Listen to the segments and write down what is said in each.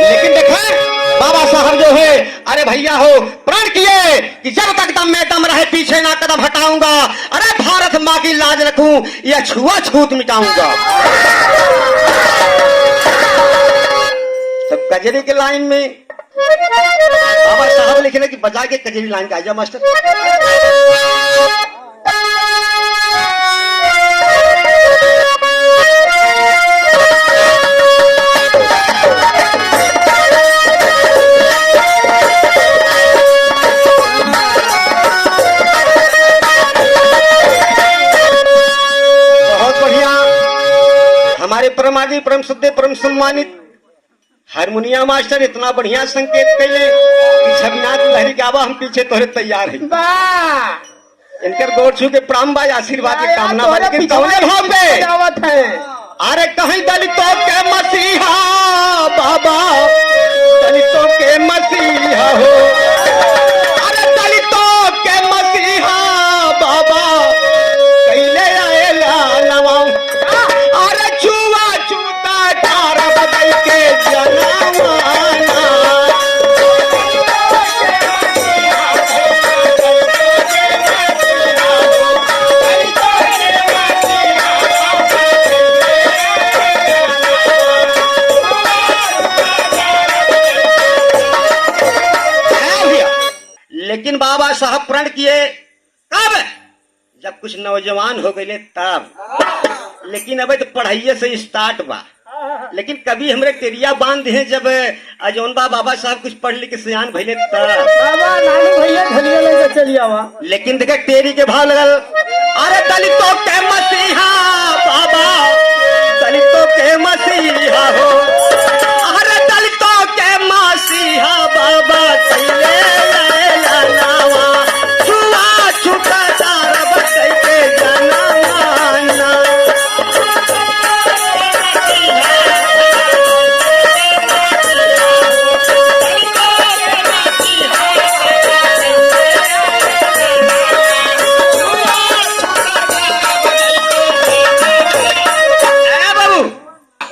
लेकिन देखें बाबा साहब जो है अरे भैया हो प्रण किए कि जब तक दम में दम रहे पीछे ना कदम हटाऊंगा। अरे भारत माँ की लाज रखूं या छुआछूत मिटाऊंगा। सब कजरी के लाइन में बाबा साहब लिखे कि बजा के कजरी लाइन का आजा मास्टर। हमारे परमादि परम शुद्ध परम सम्मानित हारमोनिया मास्टर इतना बढ़िया संकेत कैले कि छविनाथ लहरी गावा हम पीछे तोहरे तैयार है। इनकर गोर छू के प्राण बाई आशीर्वाद की कामना वाले के कौने भाव पे अरे कहीं दलितों के मसीहा बाबा दलितों के मसीहा हो। अरे दलितों के मसीहा बाबा कैले आए लालवा। अरे छुआ छूता ठार बदल के जनावाना। लेकिन बाबा साहब प्रण किए कब? जब कुछ नौजवान हो गए तब। लेकिन अब तो पढ़ाइए से स्टार्ट बा। लेकिन कभी हमरे टेरिया बांध हैं जब अजौनबा बाबा साहब कुछ पढ़ लिख के सियान भइले तब। लेकिन देखे टेरी के भाव लगल। अरे दलितों के मसीहा बाबा दलितों के मसीहा हो। अरे दलितों के मसीहा बाबा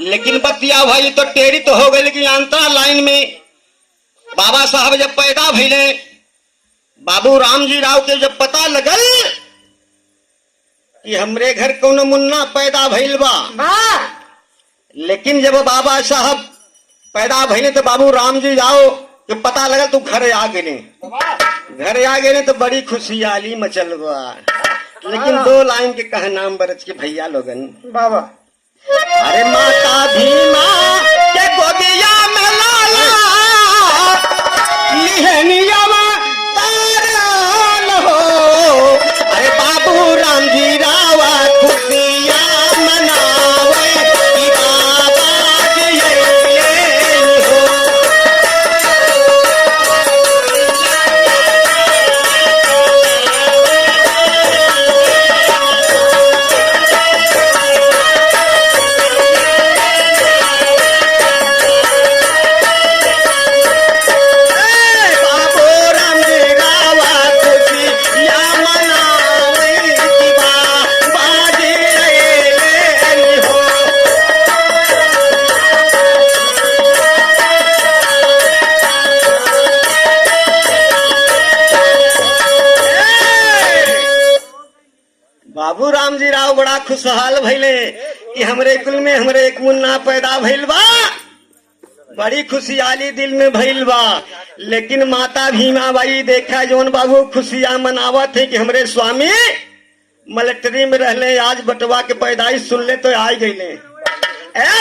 लेकिन बतिया भाई तो टेरी तो हो गई। लेकिन अंतरा लाइन में बाबा साहब जब पैदा भइले बाबू रामजी राव के जब पता लगल कि हमरे घर कोनो मुन्ना पैदा भइल बा। लेकिन जब बाबा साहब पैदा भइले तो बाबू रामजी राव के पता लगल तो घर आ गए। घर आ गए तो बड़ी खुशहाली मचल बा। लेकिन दो लाइन के कह नाम बरच के भैया लोगन बाबा। अरे माता भीमा के गोदिया में लाला लिहनिया तारल हो। अरे बाबू रामजी रावा खुशियां मनावे कि बाबा जिए हो। बाबू रामजी राव बड़ा खुशहाल भइले कि हमरे कुल में हमरे एक मुन्ना पैदा भइल बा। बड़ी खुशहाली दिल में भइल बा। लेकिन माता भीमा बाई देखा जोन बाबू खुशियां मनावत है कि हमरे स्वामी मिलिट्री में रहले आज बटवा के पैदाइश सुन ले तो आ गईले। ए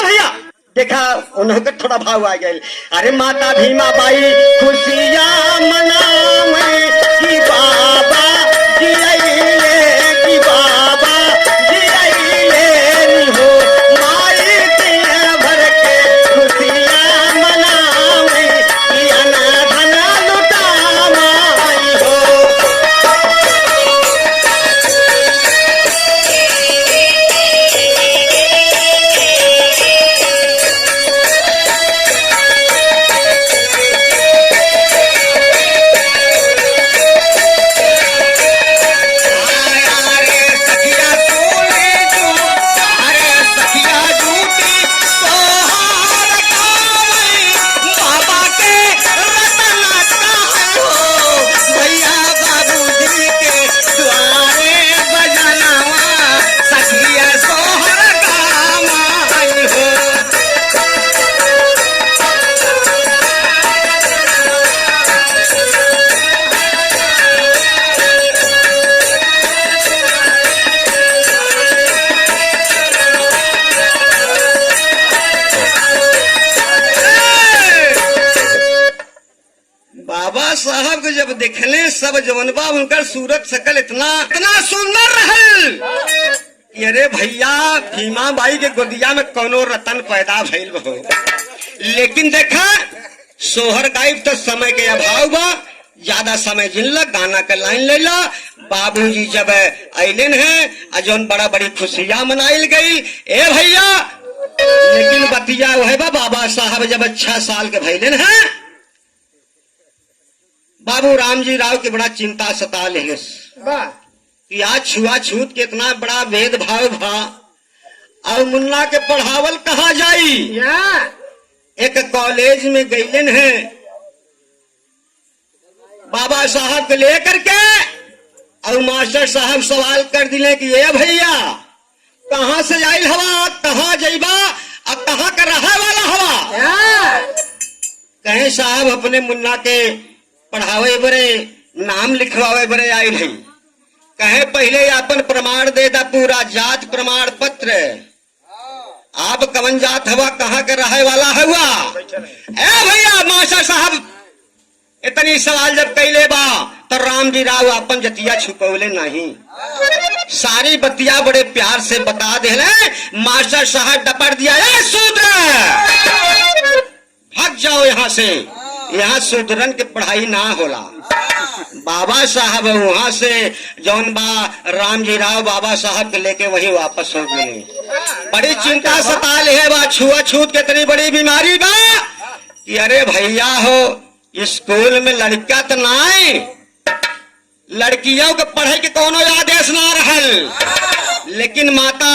भैया देखा उन्होंने थोड़ा भाव आ गए। अरे माता भीमा बाई खुशियां मनावे कि बाबा जियले कि बाबा जियले हो। माई दिया भर के खुशियां मनावे कि अनाधन लुटावाई हो। साहब को जब देखले सब जवनबा उनकर सूरत शकल इतना इतना सुंदर रहल कि अरे भैया भीमा बाई के गोदिया में कौनो रतन पैदा भइल हो। लेकिन देखा सोहर गायब तो समय के अभाव बा, ज्यादा समय जिनलक गाना का लाइन ले ला। बाबूजी जब अलन है जौन बड़ा बड़ी खुशियां मनाइल गई ए भैया, लेकिन बतिया वह बा बाबा साहब जब 6 साल के भैलन है बाबू रामजी राव की बड़ा चिंता सता ले कि आज छुआछूत के इतना बड़ा भेदभाव भा और मुन्ना के पढ़ावल कहा जाई। एक कॉलेज में गईलन है बाबा साहब को लेकर के और मास्टर साहब सवाल कर दिले कि ये भैया कहाँ से आयल हवा, कहाँ जइबा और कहाँ का रहा वाला हवा। कहे साहब अपने मुन्ना के पढ़ावे बरे नाम लिखवावे बरे आयल है। कहे पहले अपन प्रमाण दे दा, पूरा जात प्रमाण पत्र। आप कवन जात हवा, कहाँ के रहे वाला हुआ। ए भैया मास्टर साहब इतनी सवाल जब कैले बा तो रामजी राव अपन जतिया छुपौले नहीं, सारी बतिया बड़े प्यार से बता दे। मास्टर साहब डपट दिया, शूद्र भाग जाओ यहाँ से, यहाँ शूद्रन के पढ़ाई ना होला। बाबा साहब वहां से जौन बा रामजी राव बाबा साहब के लेके वही वापस हो गए। बड़ी चिंता सता ले बा, छुआछूत के इतनी बड़ी बीमारी बा कि अरे भैया हो स्कूल में लड़का तो ना है, लड़कियों के पढ़े के कोनो आदेश ना रहल। लेकिन माता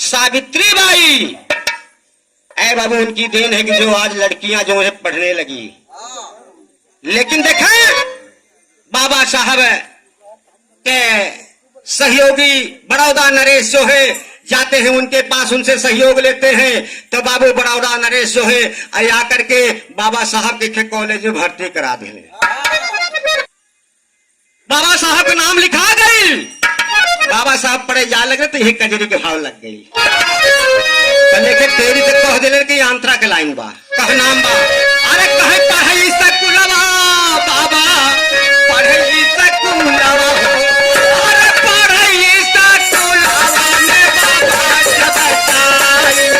सावित्री बाई ऐ बाबू उनकी देन है कि जो आज लड़कियां जो है पढ़ने लगी। लेकिन देखा बाबा साहब के सहयोगी बड़ौदा नरेश जो है जाते हैं उनके पास, उनसे सहयोग लेते हैं। तो बाबू बड़ौदा नरेश जो है आकर के बाबा साहब के कॉलेज में भर्ती करा दे। बाबा साहब का नाम लिखा गई, बाबा साहब पढ़े जा लगे तो यही कजरी के भाव लग गई। लेकिन तेरी तक कह दिले कि आंतरा के लाइन बा, कह नाम बा, अरे कहे पढ़े सकुलवा बाबा, पढ़े सकुलवा, अरे पढ़े सकुलवा में बाबा जबताई।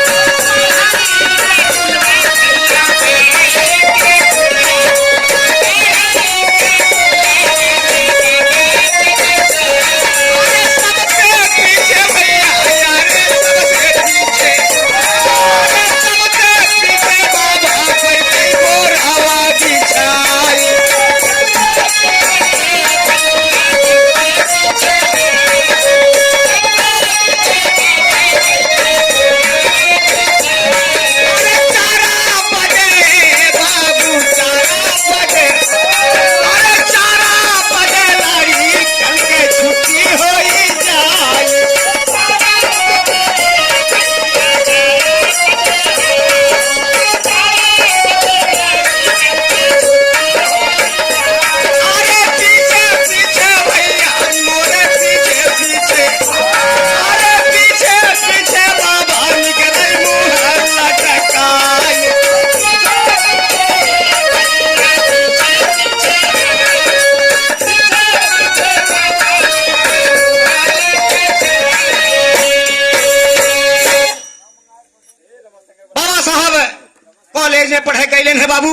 पढ़े कैलन है बाबू,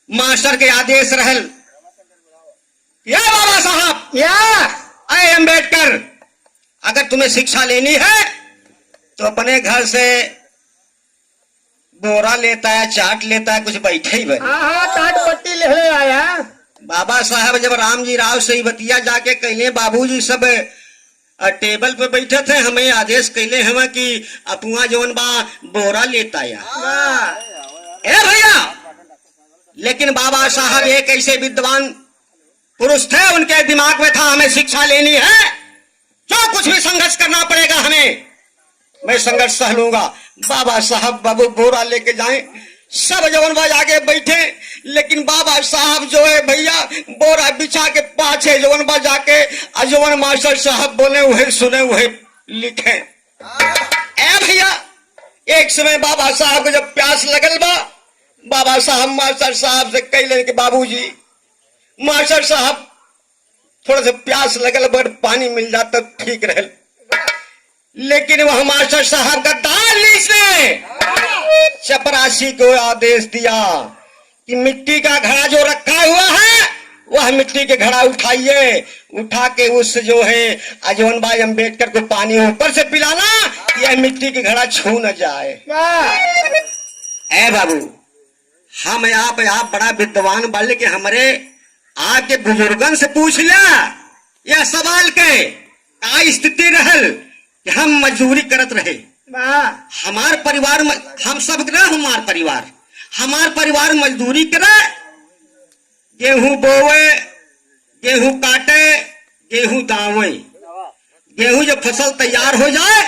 मास्टर के आदेश रहल, या बाबा साहब या अय अम्बेडकर, अगर तुम्हें शिक्षा लेनी है तो अपने घर से बोरा लेता है, चाट लेता है, कुछ बैठे ही बने। चाट पट्टी ले आया। बाबा साहब जब रामजी राव से ही बतिया जाके कहले, बाबूजी सब टेबल पे बैठे थे, हमें आदेश कैले हम कि अपुआ जौन बा बोरा लेता या। ए भैया, लेकिन बाबा साहब एक ऐसे विद्वान पुरुष थे, उनके दिमाग में था हमें शिक्षा लेनी है, जो कुछ भी संघर्ष करना पड़ेगा हमें, मैं संघर्ष सह लूंगा। बाबा साहब बाबू बोरा लेके जाए, सब जवन बाज आगे बैठे, लेकिन बाबा साहब जो है भैया बोरा बिछा के पाछे जवन बाज जाके जवन मास्टर साहब बोले वही सुने वही लिखे। ए भैया, एक समय बाबा साहब को जब प्यास लगल बा, बाबा साहब मास्टर साहब से कहले कि बाबूजी मास्टर साहब थोड़ा सा प्यास लगल बड़ पानी मिल जाता तो ठीक रहे, लेकिन वह मास्टर साहब का दालिश ने चपरासी को आदेश दिया कि मिट्टी का घड़ा जो रखा हुआ है वह मिट्टी के घड़ा उठाइए, उठा के उस जो है अजवन भाई अम्बेडकर को पानी ऊपर से पिलाना, यह मिट्टी के घड़ा छू न जाए। ए बाबू हम आप बड़ा विद्वान वाले के हमारे आके बुजुर्गन से पूछ लिया यह सवाल के का स्थिति रहल कि हम मजदूरी करत रहे, हमार परिवार हम सब हमार परिवार मजदूरी करे, गेहूं बोवे, गेहूं काटे, गेहूं दावे, गेहूं जब फसल तैयार हो जाए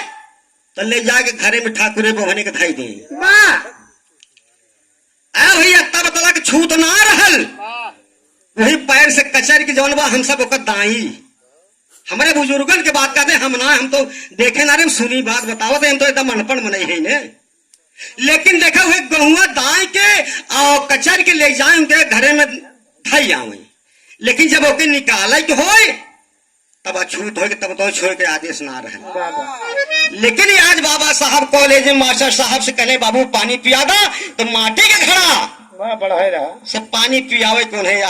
तो ले जाके घरे में ठाकुरे बहने के धाई दे। भैया तब तला के छूत ना रहल, वही पैर से कचर की जौन बा हम सब ओकर दाई, हमारे बुजुर्गन के बात कहते हम तो देखे ना रे सुनी बात बताओ तो हम तो एकदम अनपढ़ मन है ने, लेकिन देखा हुए गहुआ दाई के और कचर के ले जाए उनके घरे में धाई आवे, लेकिन जब ओके निकाले के होए तब अछूत हो तब तो छोड़ के आदेश ना रहे। लेकिन आज बाबा साहब कॉलेज में मास्टर साहब से कहले बाबू पानी पिया दा, तो माटी के घड़ा बढ़ाए रहा सब पानी पियावे कौन है।